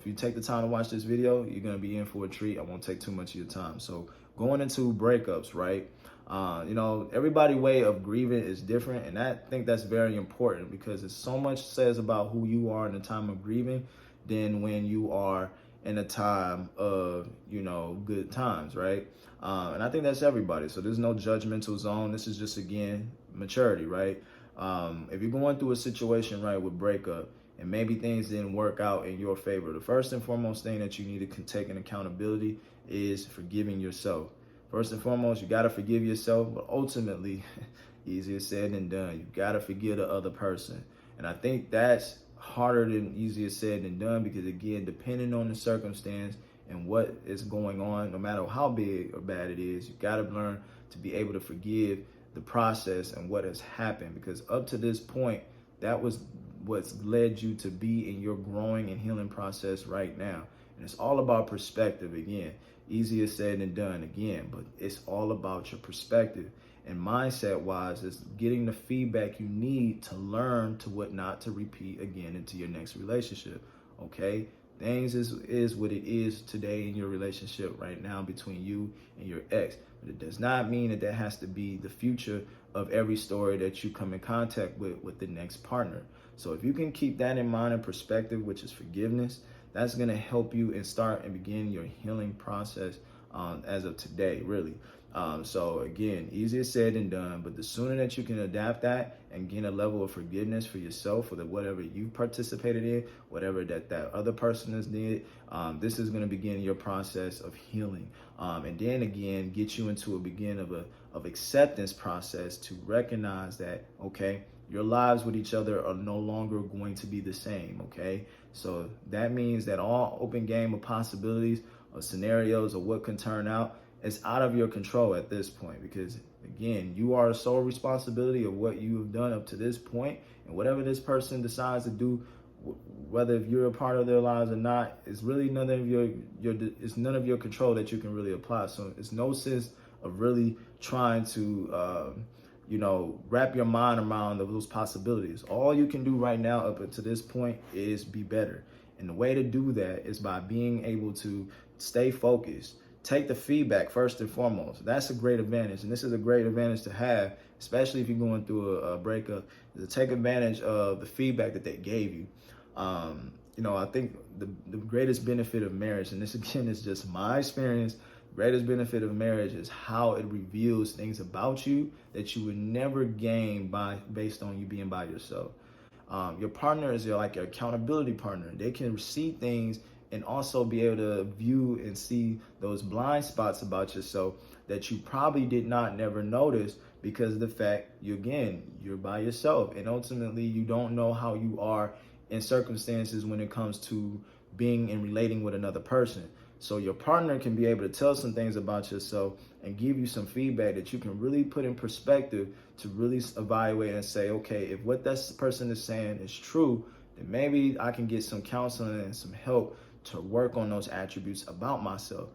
you take the time to watch this video, you're going to be in for a treat. I won't take too much of your time. So going into breakups, right? Everybody's way of grieving is different. And I think that's very important because it so much says about who you are in the time of grieving than when you are in a time of, good times, right? And I think that's everybody. So there's no judgmental zone. This is just, again, maturity, right? If you're going through a situation, right, with breakup, and maybe things didn't work out in your favor, the first and foremost thing that you need to take in accountability is forgiving yourself. First and foremost, you got to forgive yourself, but ultimately, easier said than done. You got to forgive the other person. And I think that's harder than easier said than done because, again, depending on the circumstance and what is going on, no matter how big or bad it is, you got to learn to be able to forgive the process and what has happened, because up to this point, that was what's led you to be in your growing and healing process right now. And it's all about perspective. Again, easier said than done, again, but it's all about your perspective. And mindset wise, is getting the feedback you need to learn to what not to repeat again into your next relationship. Okay, things is what it is today in your relationship right now between you and your ex, but it does not mean that has to be the future of every story that you come in contact with the next partner. So if you can keep that in mind and perspective, which is forgiveness, that's going to help you and start and begin your healing process as of today, really. So again, easier said than done, but the sooner that you can adapt that and gain a level of forgiveness for yourself, for whatever you participated in, whatever that other person has did, this is going to begin your process of healing. And then again, get you into a begin of acceptance process to recognize that, okay, your lives with each other are no longer going to be the same, okay? So that means that all open game of possibilities or scenarios or what can turn out is out of your control at this point, because again, you are the sole responsibility of what you have done up to this point, and whatever this person decides to do, whether if you're a part of their lives or not, is really none of your control that you can really apply. So it's no sense of really trying to wrap your mind around those possibilities. All you can do right now up until this point is be better. And the way to do that is by being able to stay focused. Take the feedback first and foremost. That's a great advantage. And this is a great advantage to have, especially if you're going through a breakup, is to take advantage of the feedback that they gave you. I think the greatest benefit of marriage, and this again is just my experience, greatest benefit of marriage is how it reveals things about you that you would never gain based on you being by yourself. Your partner is your accountability partner. They can see things and also be able to view and see those blind spots about yourself that you probably did not never notice because of the fact you're by yourself, and ultimately you don't know how you are in circumstances when it comes to being and relating with another person. So your partner can be able to tell some things about yourself and give you some feedback that you can really put in perspective to really evaluate and say, okay, if what that person is saying is true, then maybe I can get some counseling and some help to work on those attributes about myself.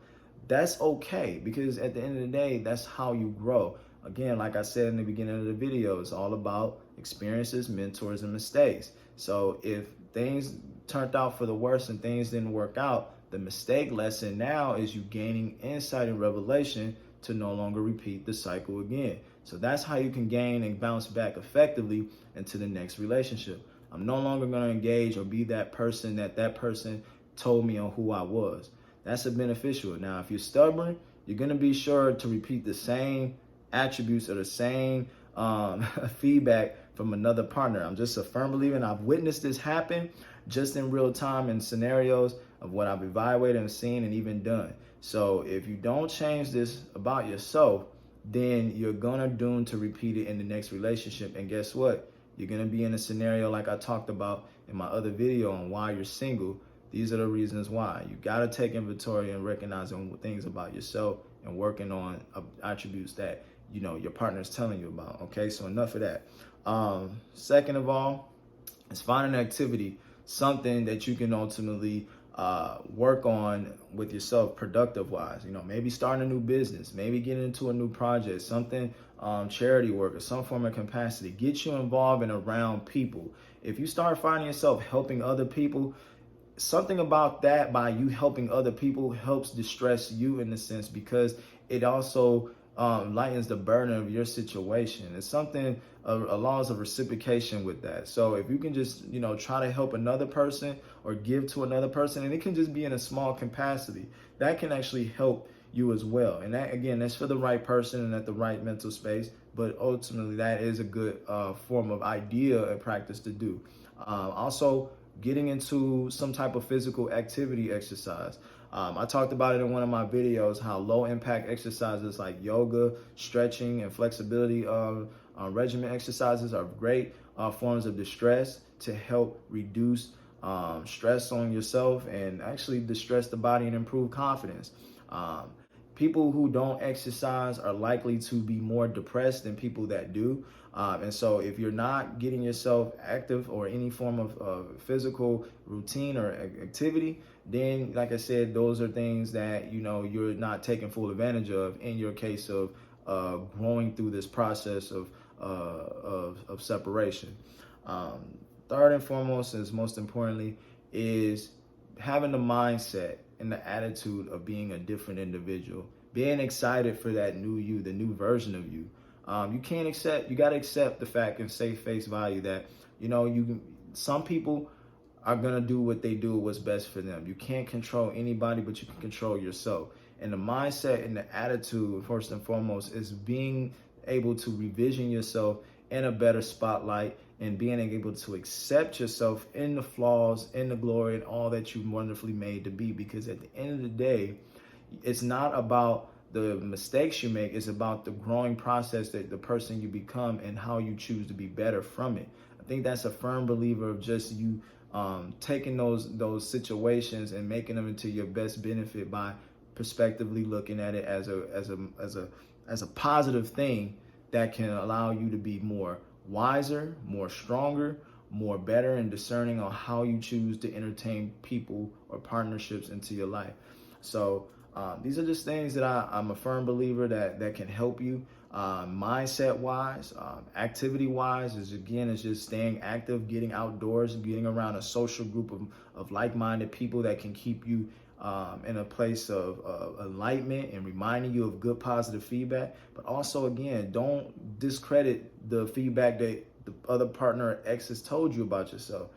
That's okay, because at the end of the day, that's how you grow. Again, like I said in the beginning of the video, it's all about experiences, mentors, and mistakes. So if things turned out for the worse and things didn't work out, the mistake lesson now is you gaining insight and revelation to no longer repeat the cycle again. So that's how you can gain and bounce back effectively into the next relationship. I'm no longer going to engage or be that person that person told me on who I was. That's a beneficial. Now, if you're stubborn, you're going to be sure to repeat the same attributes or the same feedback from another partner. I'm just a firm believer, and I've witnessed this happen just in real time in scenarios of what I've evaluated and seen and even done. So if you don't change this about yourself, then you're gonna doomed to repeat it in the next relationship. And guess what? You're gonna be in a scenario like I talked about in my other video on why you're single. These are the reasons why. You gotta take inventory and recognizing things about yourself and working on attributes that your partner is telling you about. Okay, so enough of that. Second of all, is find an activity, something that you can ultimately work on with yourself productive wise. Maybe starting a new business, maybe getting into a new project, something charity work or some form of capacity. Get you involved and around people. If you start finding yourself helping other people, something about that, by you helping other people, helps distress you in a sense, because it also lightens the burden of your situation. It's something, a laws of reciprocation with that. So if you can just, try to help another person or give to another person, and it can just be in a small capacity, that can actually help you as well. And that, again, that's for the right person and at the right mental space. But ultimately, that is a good form of idea and practice to do. Also, getting into some type of physical activity exercise. I talked about it in one of my videos, how low impact exercises like yoga, stretching, and flexibility regimen exercises are great forms of distress to help reduce stress on yourself and actually distress the body and improve confidence. Um, People who don't exercise are likely to be more depressed than people that do. And so if you're not getting yourself active or any form of physical routine or activity, then, like I said, those are things that, you're not taking full advantage of in your case of growing through this process of separation. Third and foremost, is most importantly, is having the mindset and the attitude of being a different individual, being excited for that new you, the new version of you. You got to accept the fact and say face value that, some people are going to do what they do, what's best for them. You can't control anybody, but you can control yourself. And the mindset and the attitude, first and foremost, is being able to revision yourself in a better spotlight and being able to accept yourself in the flaws, in the glory, and all that you're wonderfully made to be. Because at the end of the day, it's not about the mistakes you make, it's about the growing process, that the person you become and how you choose to be better from it. I think that's a firm believer of just you taking those situations and making them into your best benefit by prospectively looking at it as a positive thing that can allow you to be more wiser, more stronger, more better and discerning on how you choose to entertain people or partnerships into your life. So these are just things that I'm a firm believer that can help you mindset wise, activity wise. Is just staying active, getting outdoors, getting around a social group of like-minded people that can keep you in a place of enlightenment and reminding you of good positive feedback. But also, again, don't discredit the feedback that the other partner or ex has told you about yourself.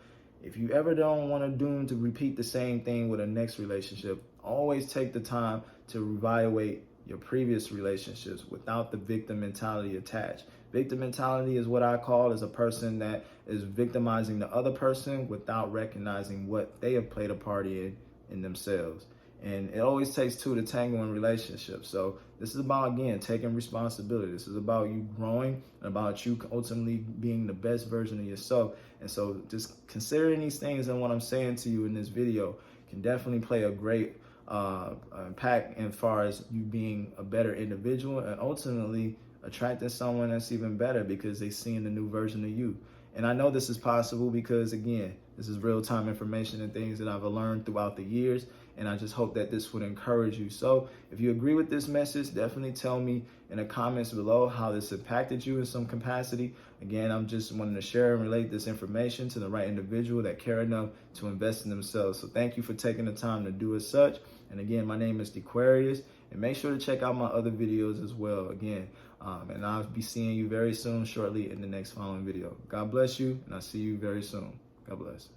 If you ever don't want to doom to repeat the same thing with a next relationship, always take the time to evaluate your previous relationships without the victim mentality attached. Victim mentality is what I call as a person that is victimizing the other person without recognizing what they have played a part in themselves. And it always takes two to tango in relationships. So this is about, again, taking responsibility. This is about you growing and about you ultimately being the best version of yourself. And so just considering these things and what I'm saying to you in this video can definitely play a great impact as far as you being a better individual and ultimately attracting someone that's even better because they seeing the new version of you. And I know this is possible because, again, this is real-time information and things that I've learned throughout the years, and I just hope that this would encourage you. So if you agree with this message, definitely tell me in the comments below how this impacted you in some capacity. Again, I'm just wanting to share and relate this information to the right individual that care enough to invest in themselves. So thank you for taking the time to do as such. And again, my name is Dequarius, and make sure to check out my other videos as well. Again, and I'll be seeing you very soon, shortly in the next following video. God bless you, and I'll see you very soon. God bless.